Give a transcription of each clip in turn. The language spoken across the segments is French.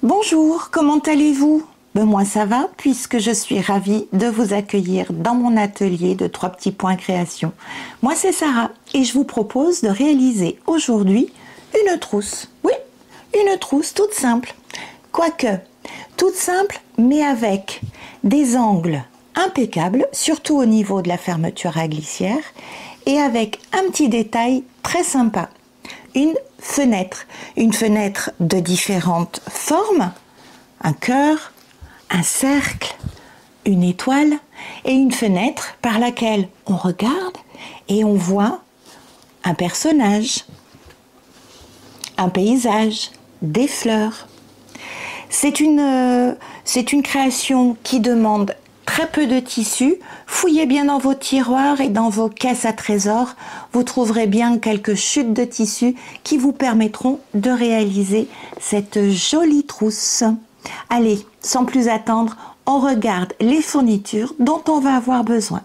Bonjour, comment allez-vous? Moi ça va puisque je suis ravie de vous accueillir dans mon atelier de 3 petits points création. Moi c'est Sarah et je vous propose de réaliser aujourd'hui une trousse. Oui, une trousse toute simple. Quoique, toute simple mais avec des angles impeccables, surtout au niveau de la fermeture à glissière et avec un petit détail très sympa. Une fenêtre de différentes formes, un cœur, un cercle, une étoile et une fenêtre par laquelle on regarde et on voit un personnage, un paysage, des fleurs. C'est une création qui demande très peu de tissu. Fouillez bien dans vos tiroirs et dans vos caisses à trésors. Vous trouverez bien quelques chutes de tissu qui vous permettront de réaliser cette jolie trousse. Allez, sans plus attendre, on regarde les fournitures dont on va avoir besoin.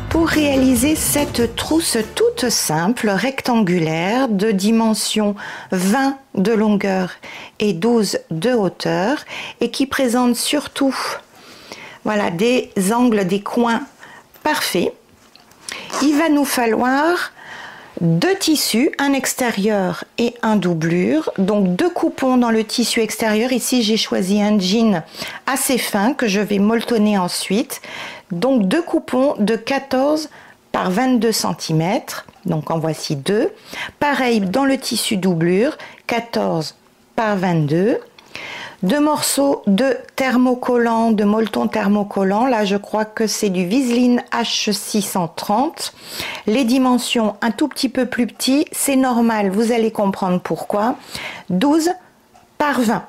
Pour réaliser cette trousse toute simple, rectangulaire, de dimension 20 de longueur et 12 de hauteur, et qui présente surtout des angles, des coins parfaits, il va nous falloir 2 tissus, un extérieur et un doublure, donc 2 coupons dans le tissu extérieur. Ici j'ai choisi un jean assez fin que je vais molletonner ensuite, donc 2 coupons de 14 par 22 cm, donc en voici 2. Pareil dans le tissu doublure, 14 par 22. 2 morceaux de thermocollant, de molleton thermocollant. Là, je crois que c'est du Viseline H630. Les dimensions un tout petit peu plus petits, c'est normal, vous allez comprendre pourquoi. 12 par 20.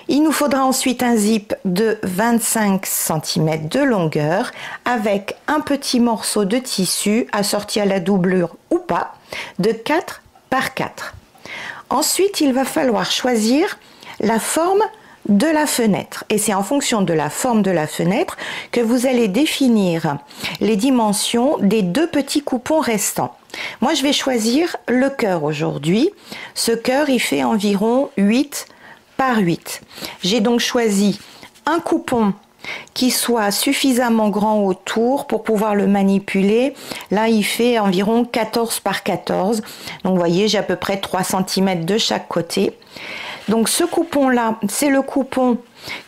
Il nous faudra ensuite un zip de 25 cm de longueur avec un petit morceau de tissu assorti à la doublure ou pas de 4 par 4. Ensuite, il va falloir choisir la forme de la fenêtre et c'est en fonction de la forme de la fenêtre que vous allez définir les dimensions des 2 petits coupons restants. Moi je vais choisir le cœur aujourd'hui. Ce cœur il fait environ 8 par 8. J'ai donc choisi un coupon qui soit suffisamment grand autour pour pouvoir le manipuler. Là il fait environ 14 par 14, donc vous voyez j'ai à peu près 3 cm de chaque côté. Donc ce coupon là c'est le coupon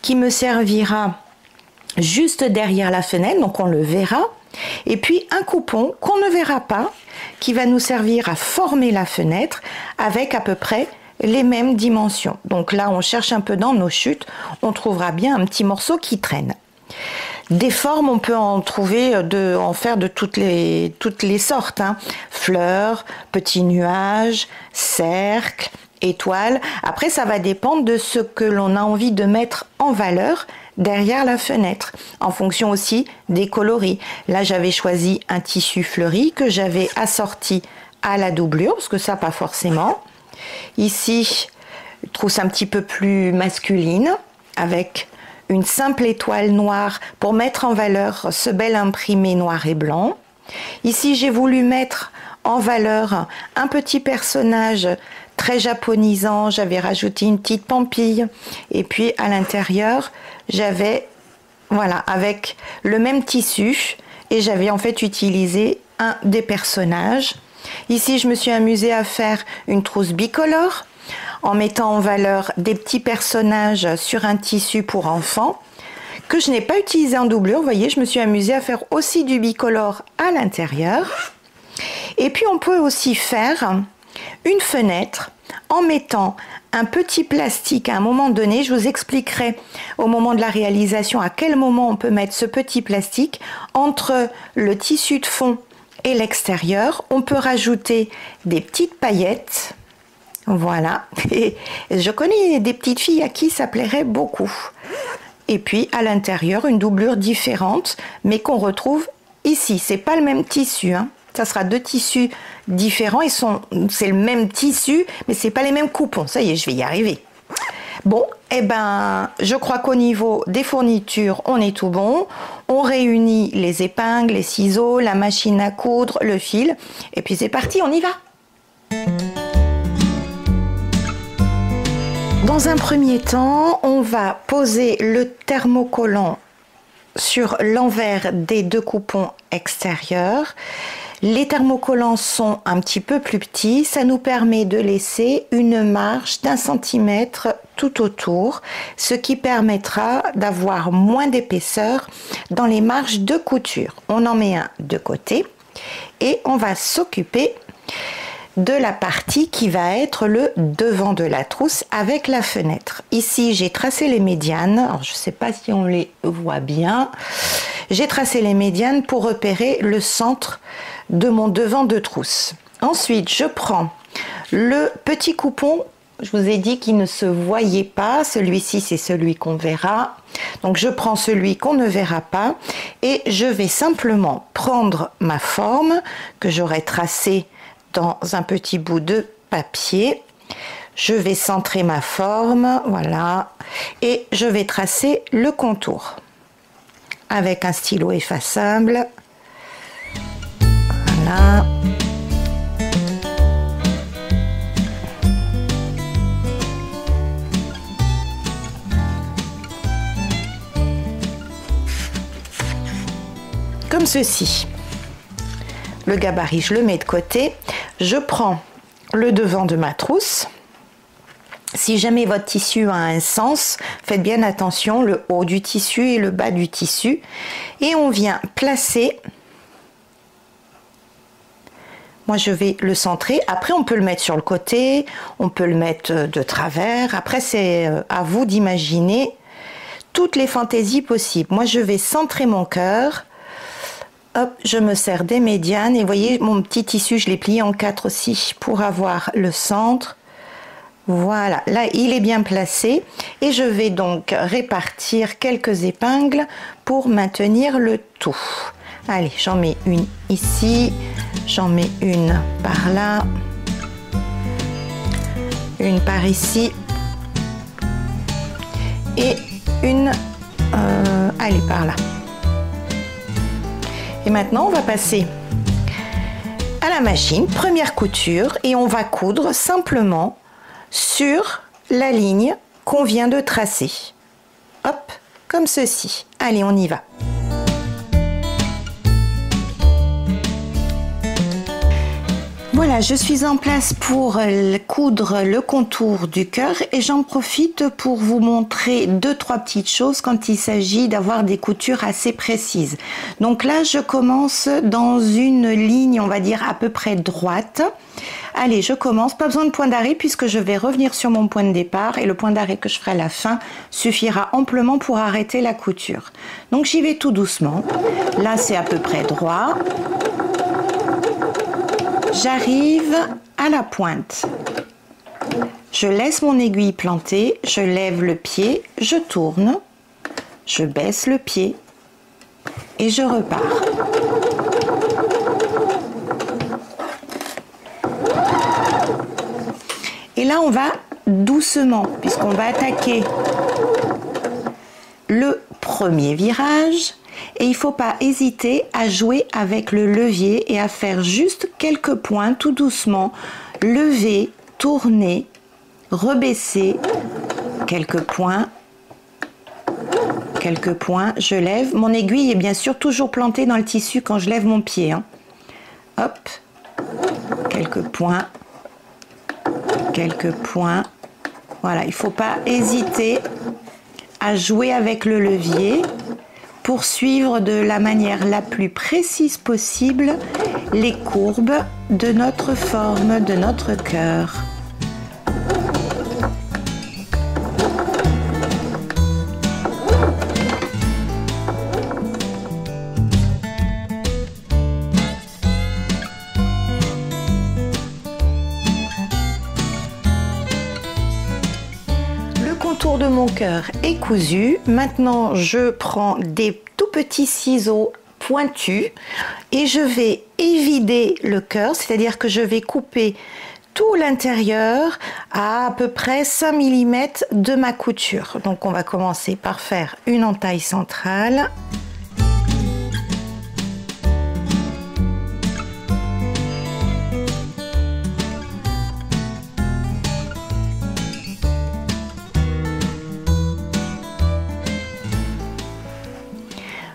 qui me servira juste derrière la fenêtre, donc on le verra, et puis un coupon qu'on ne verra pas qui va nous servir à former la fenêtre avec à peu près les mêmes dimensions. Donc là on cherche un peu dans nos chutes, on trouvera bien un petit morceau qui traîne. Des formes, on peut en trouver, en faire de toutes les sortes, hein. Fleurs, petits nuages, cercles, étoiles. Après, ça va dépendre de ce que l'on a envie de mettre en valeur derrière la fenêtre, en fonction aussi des coloris. Là, j'avais choisi un tissu fleuri que j'avais assorti à la doublure, parce que ça, pas forcément. Ici, une trousse un petit peu plus masculine, avec une simple étoile noire pour mettre en valeur ce bel imprimé noir et blanc. Ici, j'ai voulu mettre en valeur un petit personnage très japonisant. J'avais rajouté une petite pampille. Et puis, à l'intérieur, j'avais, avec le même tissu. Et j'avais en fait utilisé un des personnages. Ici, je me suis amusée à faire une trousse bicolore en mettant en valeur des petits personnages sur un tissu pour enfants que je n'ai pas utilisé en doublure. Vous voyez, je me suis amusée à faire aussi du bicolore à l'intérieur. Et puis, on peut aussi faire une fenêtre en mettant un petit plastique à un moment donné. Je vous expliquerai au moment de la réalisation à quel moment on peut mettre ce petit plastique entre le tissu de fond et l'extérieur. On peut rajouter des petites paillettes. Voilà, et je connais des petites filles à qui ça plairait beaucoup. Et puis à l'intérieur, une doublure différente, mais qu'on retrouve ici. C'est pas le même tissu, hein. Ça sera deux tissus différents. C'est le même tissu, mais c'est pas les mêmes coupons. Ça y est, je vais y arriver. Bon, eh ben, je crois qu'au niveau des fournitures, on est tout bon. On réunit les épingles, les ciseaux, la machine à coudre, le fil. Et puis c'est parti, on y va. Dans un premier temps, on va poser le thermocollant sur l'envers des deux coupons extérieurs. Les thermocollants sont un petit peu plus petits, ça nous permet de laisser une marge d'1 centimètre tout autour, ce qui permettra d'avoir moins d'épaisseur dans les marges de couture. On en met un de côté et on va s'occuper de la partie qui va être le devant de la trousse avec la fenêtre. Ici, j'ai tracé les médianes. Alors, je ne sais pas si on les voit bien. J'ai tracé les médianes pour repérer le centre de mon devant de trousse. Ensuite, je prends le petit coupon. Je vous ai dit qu'il ne se voyait pas. Celui-ci, c'est celui qu'on verra. Donc, je prends celui qu'on ne verra pas et je vais simplement prendre ma forme que j'aurai tracée dans un petit bout de papier. Je vais centrer ma forme, voilà, et je vais tracer le contour avec un stylo effaçable. Voilà. Comme ceci. Le gabarit, je le mets de côté. Je prends le devant de ma trousse. Si jamais votre tissu a un sens, faites bien attention, le haut du tissu et le bas du tissu. Et on vient placer. Moi, je vais le centrer. Après, on peut le mettre sur le côté, on peut le mettre de travers. Après, c'est à vous d'imaginer toutes les fantaisies possibles. Moi, je vais centrer mon cœur. Hop, je me sers des médianes et vous voyez mon petit tissu, je l'ai plié en 4 aussi pour avoir le centre. Voilà, là il est bien placé et je vais donc répartir quelques épingles pour maintenir le tout. Allez, j'en mets une ici, j'en mets une par là, une par ici et une allez par là. Et maintenant, on va passer à la machine, première couture, et on va coudre simplement sur la ligne qu'on vient de tracer. Hop, comme ceci. Allez, on y va. Voilà, je suis en place pour coudre le contour du cœur et j'en profite pour vous montrer 2-3 petites choses quand il s'agit d'avoir des coutures assez précises. Donc là, je commence dans une ligne, on va dire à peu près droite. Allez, je commence, pas besoin de point d'arrêt puisque je vais revenir sur mon point de départ et le point d'arrêt que je ferai à la fin suffira amplement pour arrêter la couture. Donc j'y vais tout doucement. Là, c'est à peu près droit. J'arrive à la pointe. Je laisse mon aiguille plantée, je lève le pied, je tourne, je baisse le pied et je repars. Et là, on va doucement, puisqu'on va attaquer le premier virage. Et il ne faut pas hésiter à jouer avec le levier et à faire juste quelques points tout doucement. Lever, tourner, rebaisser, quelques points, je lève. Mon aiguille est bien sûr toujours plantée dans le tissu quand je lève mon pied. Hein. Hop, quelques points. Voilà, il ne faut pas hésiter à jouer avec le levier pour suivre de la manière la plus précise possible les courbes de notre forme, de notre cœur. De mon cœur est cousu. Maintenant, je prends des tout petits ciseaux pointu et je vais évider le cœur, c'est-à-dire que je vais couper tout l'intérieur à peu près 5 mm de ma couture. Donc on va commencer par faire une entaille centrale.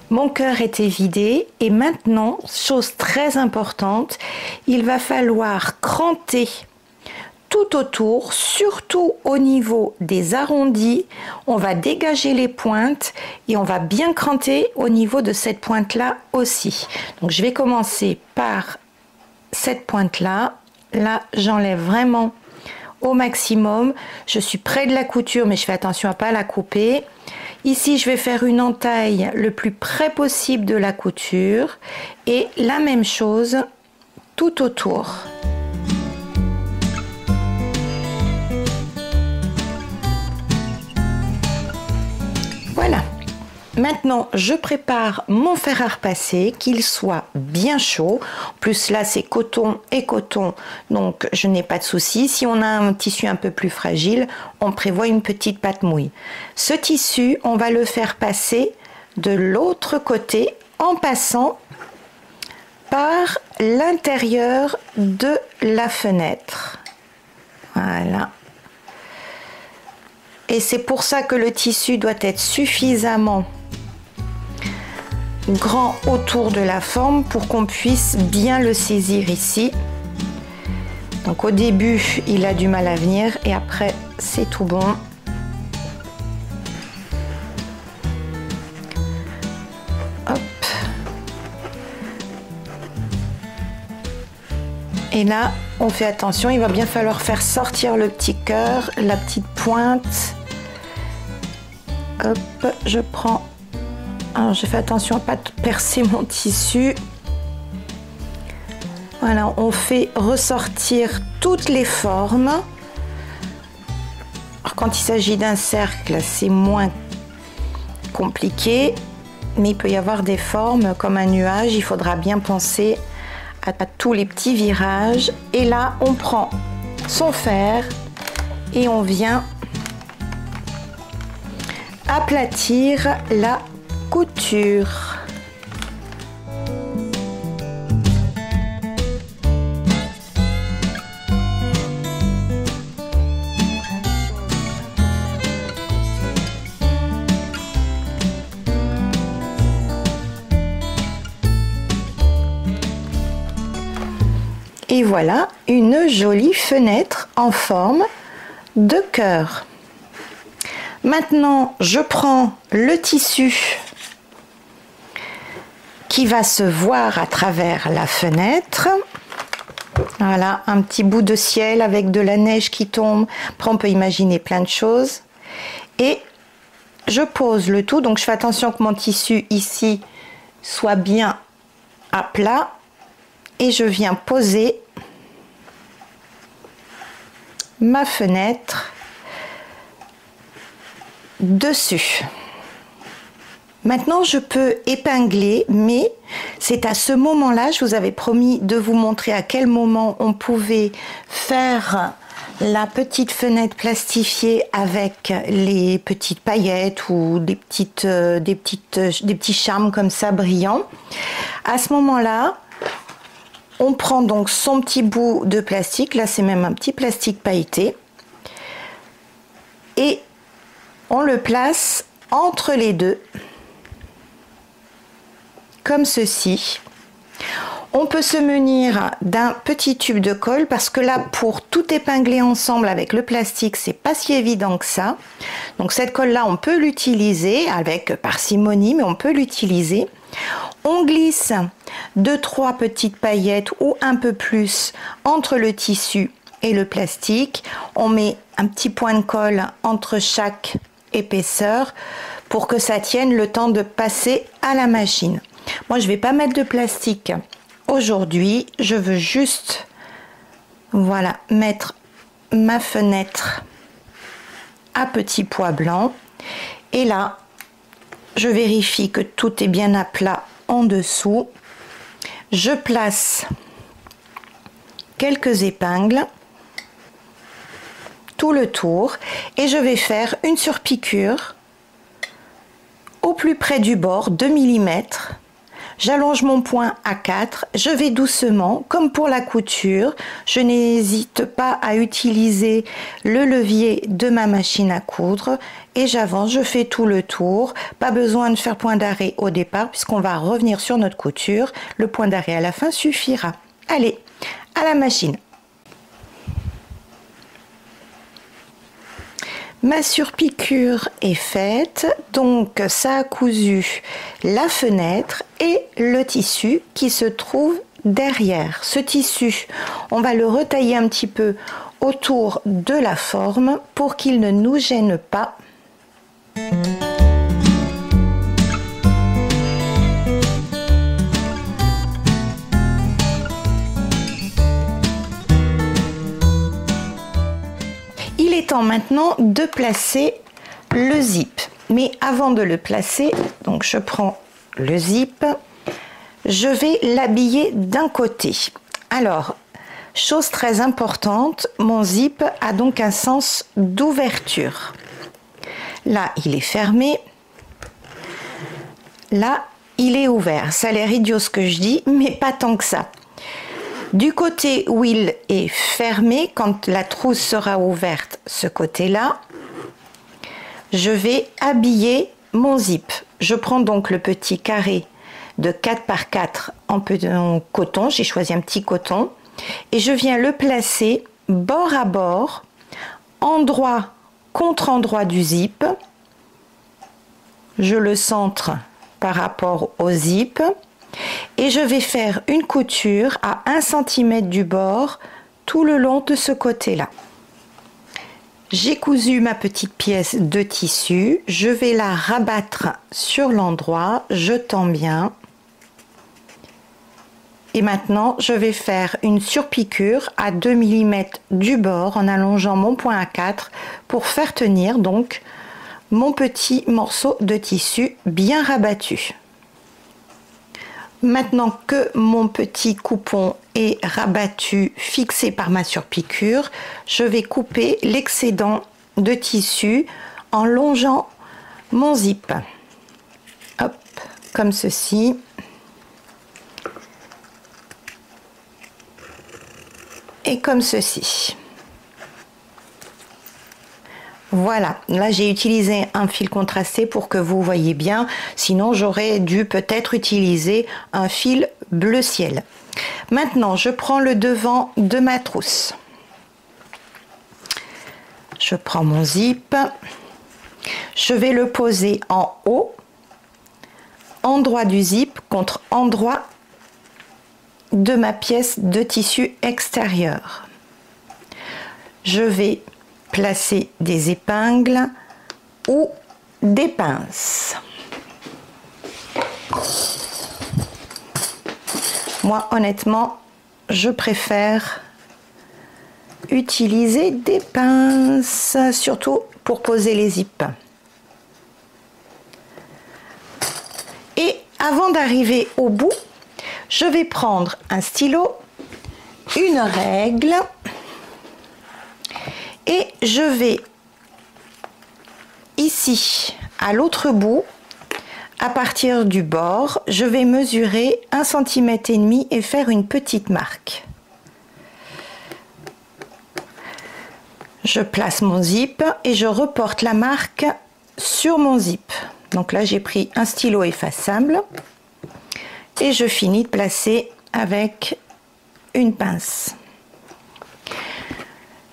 Mon cœur était vidé et maintenant, chose très importante, il va falloir cranter tout autour, surtout au niveau des arrondis. On va dégager les pointes et on va bien cranter au niveau de cette pointe-là aussi. Donc je vais commencer par cette pointe-là. Là, j'enlève vraiment au maximum. Je suis près de la couture, mais je fais attention à ne pas la couper. Ici, je vais faire une entaille le plus près possible de la couture et la même chose tout autour. Voilà. Maintenant, je prépare mon fer à repasser, qu'il soit bien chaud. En plus, là, c'est coton et coton, donc je n'ai pas de souci. Si on a un tissu un peu plus fragile, on prévoit une petite pâte mouille. Ce tissu, on va le faire passer de l'autre côté en passant par l'intérieur de la fenêtre. Voilà. Et c'est pour ça que le tissu doit être suffisamment grand autour de la forme pour qu'on puisse bien le saisir ici. Donc au début il a du mal à venir et après c'est tout bon. Hop. Et là on fait attention, il va bien falloir faire sortir le petit cœur, la petite pointe. Hop, je prends. Alors je fais attention à ne pas percer mon tissu. Voilà, on fait ressortir toutes les formes. Alors, quand il s'agit d'un cercle, c'est moins compliqué, mais il peut y avoir des formes comme un nuage. Il faudra bien penser à tous les petits virages. Et là, on prend son fer et on vient aplatir la couture. Et voilà une jolie fenêtre en forme de cœur. Maintenant, je prends le tissu qui va se voir à travers la fenêtre. Voilà, un petit bout de ciel avec de la neige qui tombe. Après, on peut imaginer plein de choses. Et je pose le tout. Donc, je fais attention que mon tissu ici soit bien à plat. Et je viens poser ma fenêtre dessus. Maintenant, je peux épingler, mais c'est à ce moment-là, je vous avais promis de vous montrer à quel moment on pouvait faire la petite fenêtre plastifiée avec les petites paillettes ou des petits charmes comme ça brillants. À ce moment-là, on prend donc son petit bout de plastique, là c'est même un petit plastique pailleté, et on le place entre les deux, comme ceci. On peut se munir d'un petit tube de colle parce que là, pour tout épingler ensemble avec le plastique, c'est pas si évident que ça. Donc cette colle-là, on peut l'utiliser avec parcimonie, mais on peut l'utiliser. On glisse 2-3 petites paillettes ou un peu plus entre le tissu et le plastique. On met un petit point de colle entre chaque épaisseur pour que ça tienne le temps de passer à la machine. Moi, je vais pas mettre de plastique aujourd'hui. Je veux juste, voilà, mettre ma fenêtre à petit pois blanc. Et là, je vérifie que tout est bien à plat en dessous, je place quelques épingles tout le tour et je vais faire une surpiqûre au plus près du bord, 2 mm. J'allonge mon point à 4, je vais doucement, comme pour la couture, je n'hésite pas à utiliser le levier de ma machine à coudre et j'avance, je fais tout le tour, pas besoin de faire point d'arrêt au départ puisqu'on va revenir sur notre couture, le point d'arrêt à la fin suffira. Allez, à la machine. Ma surpiqûre est faite, donc ça a cousu la fenêtre et le tissu qui se trouve derrière. Ce tissu, on va le retailler un petit peu autour de la forme pour qu'il ne nous gêne pas. Il est temps maintenant de placer le zip. Mais avant de le placer, donc je prends le zip, je vais l'habiller d'un côté. Alors, chose très importante, mon zip a donc un sens d'ouverture. Là, il est fermé. Là, il est ouvert. Ça a l'air idiot ce que je dis, mais pas tant que ça. Du côté où il est fermé, quand la trousse sera ouverte, ce côté-là, je vais habiller mon zip. Je prends donc le petit carré de 4 par 4 en coton, j'ai choisi un petit coton, et je viens le placer bord à bord, endroit contre endroit du zip. Je le centre par rapport au zip. Et je vais faire une couture à 1 cm du bord tout le long de ce côté-là. J'ai cousu ma petite pièce de tissu, je vais la rabattre sur l'endroit, je tends bien. Et maintenant, je vais faire une surpiqûre à 2 mm du bord en allongeant mon point à 4 pour faire tenir donc mon petit morceau de tissu bien rabattu. Maintenant que mon petit coupon est rabattu, fixé par ma surpiqûre, je vais couper l'excédent de tissu en longeant mon zip. Hop, comme ceci. Et comme ceci. Voilà, là j'ai utilisé un fil contrasté pour que vous voyez bien, sinon j'aurais dû peut-être utiliser un fil bleu ciel. Maintenant, je prends le devant de ma trousse. Je prends mon zip, je vais le poser en haut, endroit du zip contre endroit de ma pièce de tissu extérieur. Je vais placer des épingles ou des pinces. Moi, honnêtement, je préfère utiliser des pinces, surtout pour poser les zips. Et avant d'arriver au bout, je vais prendre un stylo, une règle, et je vais ici, à l'autre bout, à partir du bord, je vais mesurer 1,5 cm et faire une petite marque. Je place mon zip et je reporte la marque sur mon zip. Donc là, j'ai pris un stylo effaçable et je finis de placer avec une pince.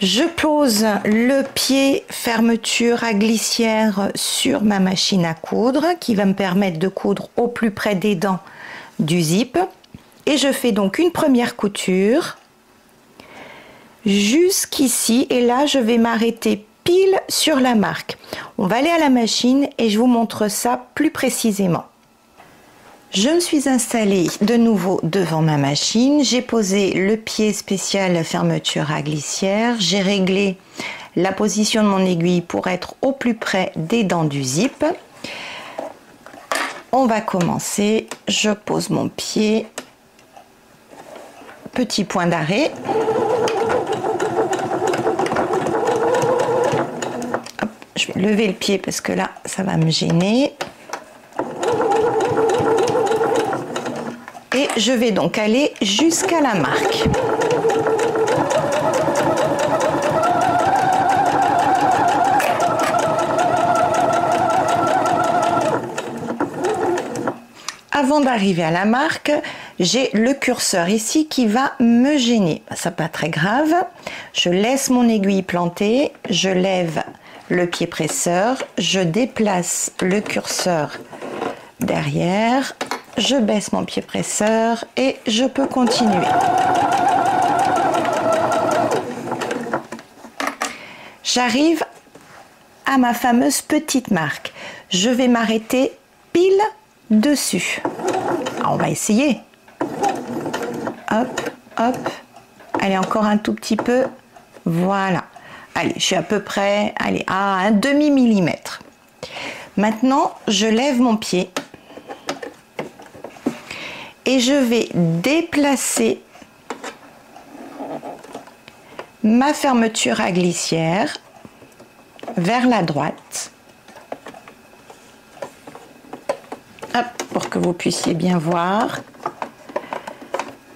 Je pose le pied fermeture à glissière sur ma machine à coudre qui va me permettre de coudre au plus près des dents du zip. Et je fais donc une première couture jusqu'ici et là je vais m'arrêter pile sur la marque. On va aller à la machine et je vous montre ça plus précisément. Je me suis installée de nouveau devant ma machine, j'ai posé le pied spécial fermeture à glissière, j'ai réglé la position de mon aiguille pour être au plus près des dents du zip. on va commencer. Je pose mon pied, petit point d'arrêt. Je vais lever le pied parce que là, ça va me gêner. Et je vais donc aller jusqu'à la marque. Avant d'arriver à la marque, j'ai le curseur ici qui va me gêner. C'est pas très grave. Je laisse mon aiguille plantée, je lève le pied presseur, je déplace le curseur derrière, je baisse mon pied presseur et je peux continuer. J'arrive à ma fameuse petite marque. Je vais m'arrêter pile dessus. On va essayer. Hop, hop. Allez, encore un tout petit peu. Voilà. Allez, je suis à peu près à un demi-millimètre. Maintenant, je lève mon pied et je vais déplacer ma fermeture à glissière vers la droite. Hop, pour que vous puissiez bien voir.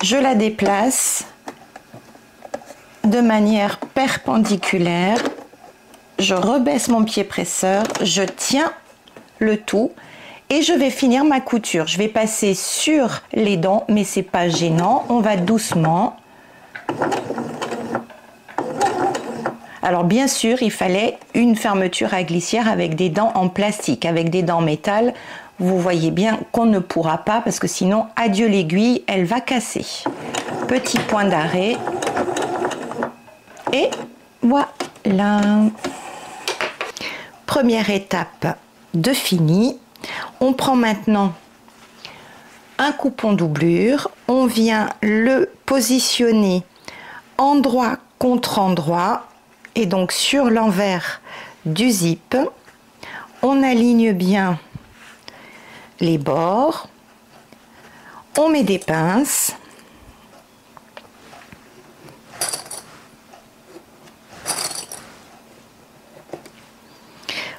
Je la déplace de manière perpendiculaire. Je rebaisse mon pied presseur, je tiens le tout et je vais finir ma couture. Je vais passer sur les dents, mais c'est pas gênant. On va doucement. Alors bien sûr, il fallait une fermeture à glissière avec des dents en plastique, avec des dents en métal. Vous voyez bien qu'on ne pourra pas parce que sinon, adieu l'aiguille, elle va casser. Petit point d'arrêt. Et voilà. Première étape de fini. On prend maintenant un coupon doublure. On vient le positionner endroit contre endroit. Et donc sur l'envers du zip, on aligne bien les bords, on met des pinces,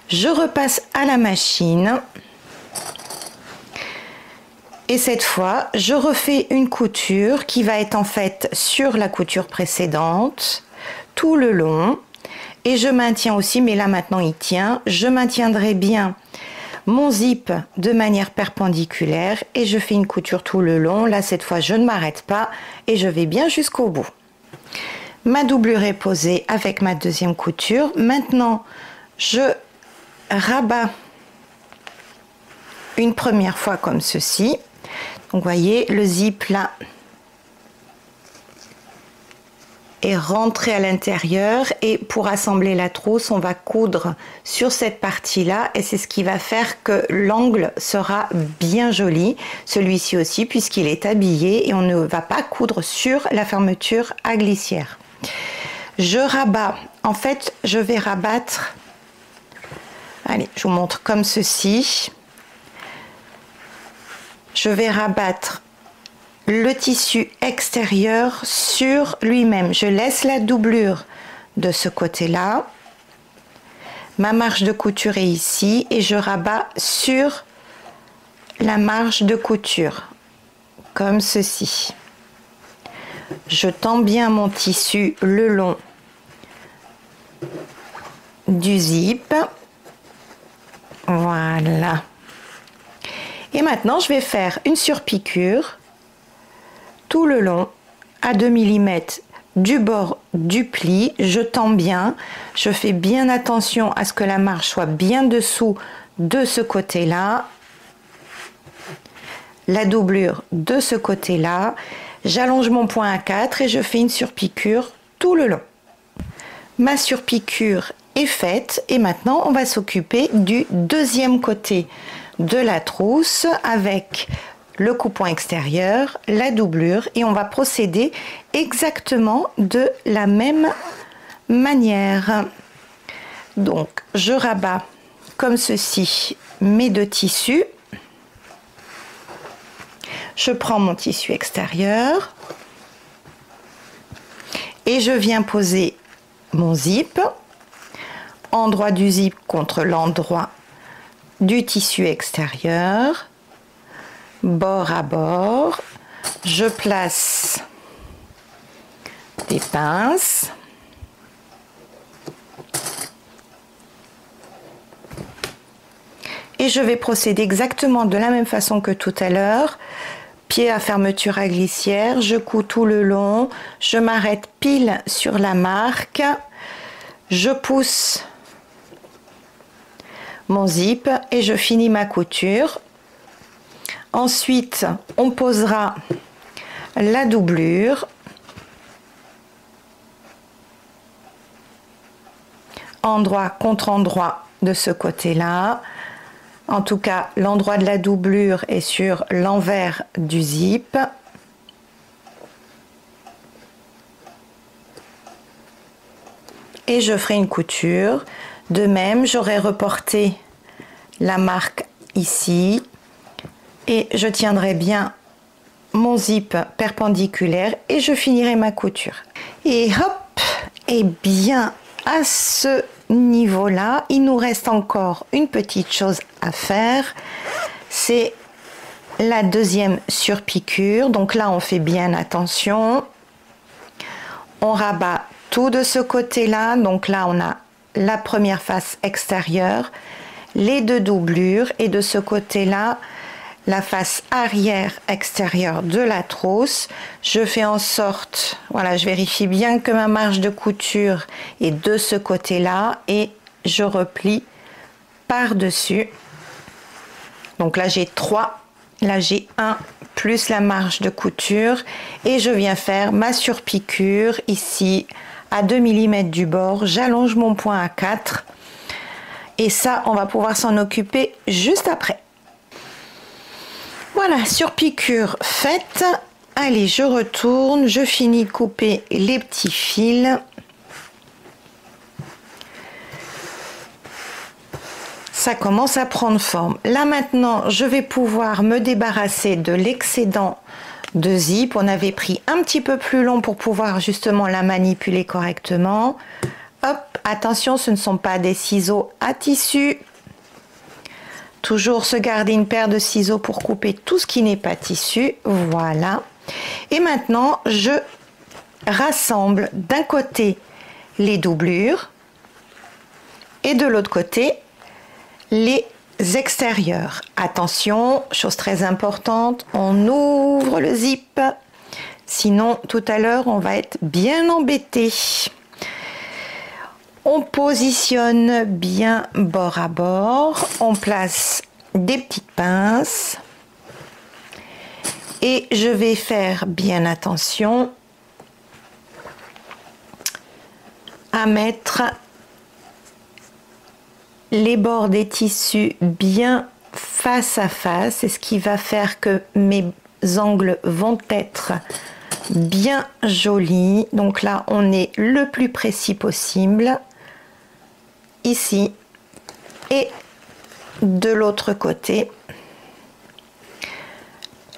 je repasse à la machine et cette fois je refais une couture qui va être en fait sur la couture précédente tout le long et je maintiens aussi, mais là maintenant il tient, je maintiendrai bien mon zip de manière perpendiculaire et je fais une couture tout le long. Là cette fois je ne m'arrête pas et je vais bien jusqu'au bout. Ma doublure est posée avec ma deuxième couture. Maintenant je rabats une première fois comme ceci. Donc vous voyez le zip là est rentré à l'intérieur et pour assembler la trousse on va coudre sur cette partie là et c'est ce qui va faire que l'angle sera bien joli, celui-ci aussi puisqu'il est habillé et on ne va pas coudre sur la fermeture à glissière. Je rabats, en fait je vais rabattre, allez je vous montre comme ceci, je vais rabattre le tissu extérieur sur lui-même. Je laisse la doublure de ce côté-là. Ma marge de couture est ici et je rabats sur la marge de couture, comme ceci. Je tends bien mon tissu le long du zip. Voilà. Et maintenant, je vais faire une surpiqûre tout le long à 2 mm du bord du pli. Je tends bien, je fais bien attention à ce que la marge soit bien dessous de ce côté là, la doublure de ce côté là, j'allonge mon point à 4 et je fais une surpiqûre tout le long. Ma surpiqûre est faite et maintenant on va s'occuper du deuxième côté de la trousse avec le coupon extérieur, la doublure et on va procéder exactement de la même manière. Donc je rabats comme ceci mes deux tissus. Je prends mon tissu extérieur et je viens poser mon zip, endroit du zip contre l'endroit du tissu extérieur, bord à bord. Je place des pinces. Et je vais procéder exactement de la même façon que tout à l'heure. Pied à fermeture à glissière, je couds tout le long, je m'arrête pile sur la marque, je pousse mon zip et je finis ma couture. Ensuite, on posera la doublure. Endroit contre endroit de ce côté-là. En tout cas, l'endroit de la doublure est sur l'envers du zip. Et je ferai une couture. De même, j'aurai reporté la marque ici. Et je tiendrai bien mon zip perpendiculaire et je finirai ma couture. Et hop, et bien à ce niveau-là, il nous reste encore une petite chose à faire, c'est la deuxième surpiqûre. Donc là, on fait bien attention. On rabat tout de ce côté-là. Donc là, on a la première face extérieure, les deux doublures et de ce côté-là, la face arrière extérieure de la trousse. Je fais en sorte, voilà, je vérifie bien que ma marge de couture est de ce côté-là et je replie par-dessus. Donc là j'ai 3, là j'ai 1 plus la marge de couture et je viens faire ma surpiqûre ici à 2 mm du bord. J'allonge mon point à 4 et ça on va pouvoir s'en occuper juste après. Voilà, surpiqûre faite. Allez, je retourne, je finis de couper les petits fils. Ça commence à prendre forme. Là maintenant, je vais pouvoir me débarrasser de l'excédent de zip. On avait pris un petit peu plus long pour pouvoir justement la manipuler correctement. Hop, attention, ce ne sont pas des ciseaux à tissu. Toujours se garder une paire de ciseaux pour couper tout ce qui n'est pas tissu. Voilà. Et maintenant, je rassemble d'un côté les doublures et de l'autre côté les extérieurs. Attention, chose très importante, on ouvre le zip. Sinon, tout à l'heure, on va être bien embêté. On positionne bien bord à bord, on place des petites pinces et je vais faire bien attention à mettre les bords des tissus bien face à face. C'est ce qui va faire que mes angles vont être bien jolis. Donc là, on est le plus précis possible. Ici et de l'autre côté.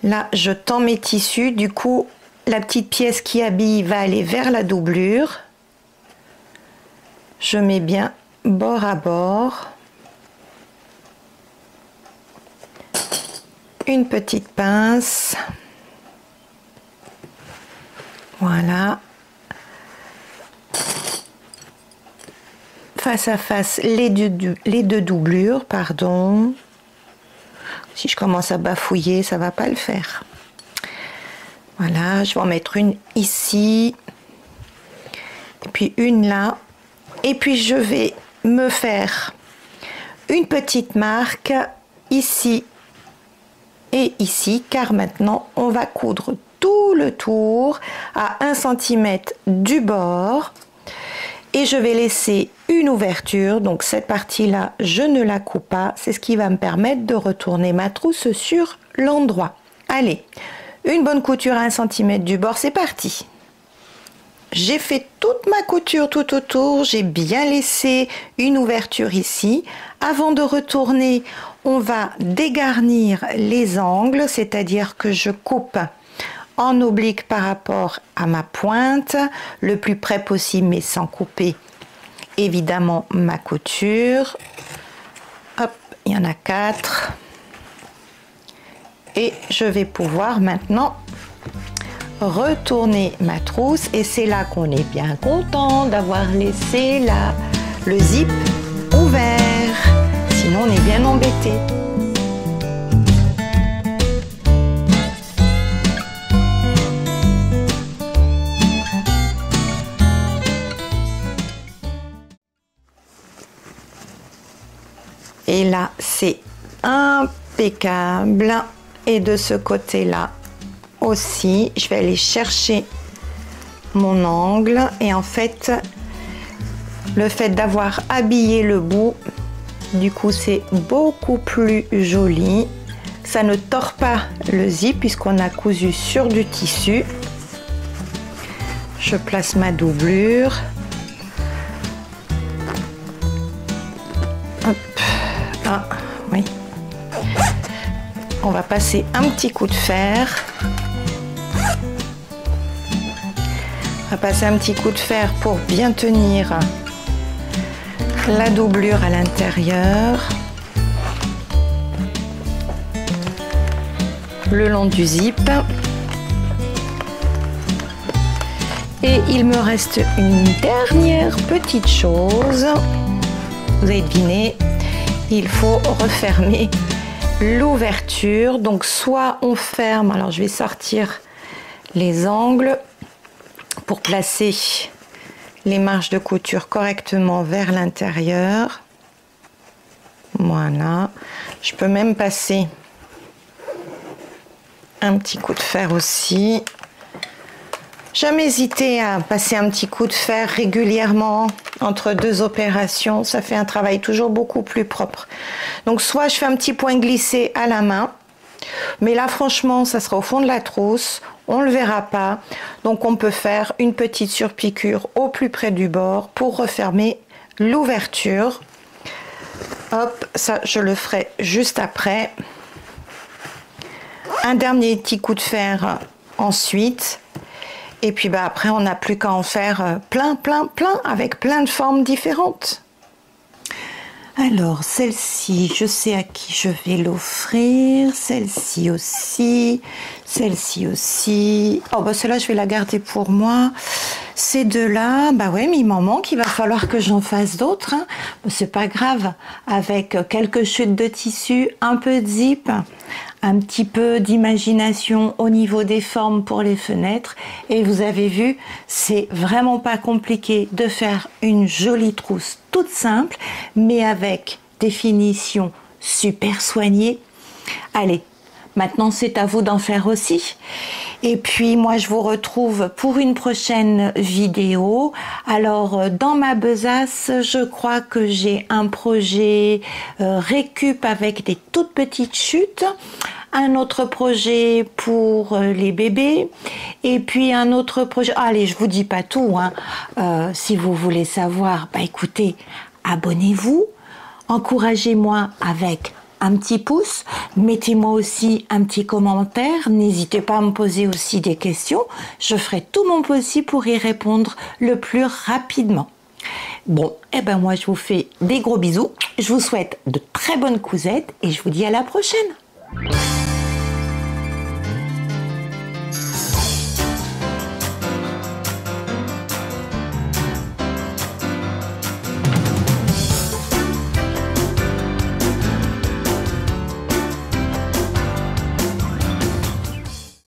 Là, je tends mes tissus. Du coup, la petite pièce qui habille va aller vers la doublure. Je mets bien bord à bord. Une petite pince. Voilà. Face à face les deux doublures, pardon. Si je commence à bafouiller, ça va pas le faire. Voilà, je vais en mettre une ici, et puis une là, et puis je vais me faire une petite marque ici et ici, car maintenant on va coudre tout le tour à 1 cm du bord. Et je vais laisser une ouverture, donc cette partie-là, je ne la coupe pas. C'est ce qui va me permettre de retourner ma trousse sur l'endroit. Allez, une bonne couture à 1 cm du bord, c'est parti. j'ai fait toute ma couture tout autour, j'ai bien laissé une ouverture ici. Avant de retourner, on va dégarnir les angles, c'est-à-dire que je coupe en oblique par rapport à ma pointe, le plus près possible mais sans couper évidemment ma couture. Hop, il y en a 4. Et je vais pouvoir maintenant retourner ma trousse et c'est là qu'on est bien content d'avoir laissé le zip ouvert, sinon on est bien embêté. Et là c'est impeccable et de ce côté là aussi, je vais aller chercher mon angle et en fait le fait d'avoir habillé le bout, du coup c'est beaucoup plus joli, ça ne tord pas le zip puisqu'on a cousu sur du tissu. Je place ma doublure, hop, ah oui, on va passer un petit coup de fer. On va passer un petit coup de fer pour bien tenir la doublure à l'intérieur, le long du zip. Et il me reste une dernière petite chose. Vous avez deviné, il faut refermer l'ouverture. Donc soit on ferme, alors je vais sortir les angles pour placer les marges de couture correctement vers l'intérieur. Voilà. Je peux même passer un petit coup de fer aussi. Jamais hésiter à passer un petit coup de fer régulièrement entre deux opérations. Ça fait un travail toujours beaucoup plus propre. Donc soit je fais un petit point glissé à la main, mais là franchement ça sera au fond de la trousse. On ne le verra pas, donc on peut faire une petite surpiqûre au plus près du bord pour refermer l'ouverture. Hop, ça je le ferai juste après. Un dernier petit coup de fer ensuite. Et puis bah, après on n'a plus qu'à en faire plein avec plein de formes différentes. Alors, celle-ci, je sais à qui je vais l'offrir. Celle-ci aussi. Celle-ci aussi. Oh, bah celle-là, je vais la garder pour moi. Ces deux-là, bah ouais, mais il m'en manque. Il va falloir que j'en fasse d'autres. Hein. C'est pas grave. Avec quelques chutes de tissu, un peu de zip, un petit peu d'imagination au niveau des formes pour les fenêtres. Et vous avez vu, c'est vraiment pas compliqué de faire une jolie trousse toute simple, mais avec des finitions super soignées. Allez, maintenant c'est à vous d'en faire aussi. Et puis moi je vous retrouve pour une prochaine vidéo. Alors dans ma besace, je crois que j'ai un projet récup avec des toutes petites chutes. Un autre projet pour les bébés et puis un autre projet. Allez, je vous dis pas tout, hein. Si vous voulez savoir, bah écoutez, abonnez-vous, encouragez-moi avec un petit pouce, mettez-moi aussi un petit commentaire, n'hésitez pas à me poser aussi des questions, je ferai tout mon possible pour y répondre le plus rapidement. Bon, et ben moi je vous fais des gros bisous, je vous souhaite de très bonnes cousettes et je vous dis à la prochaine.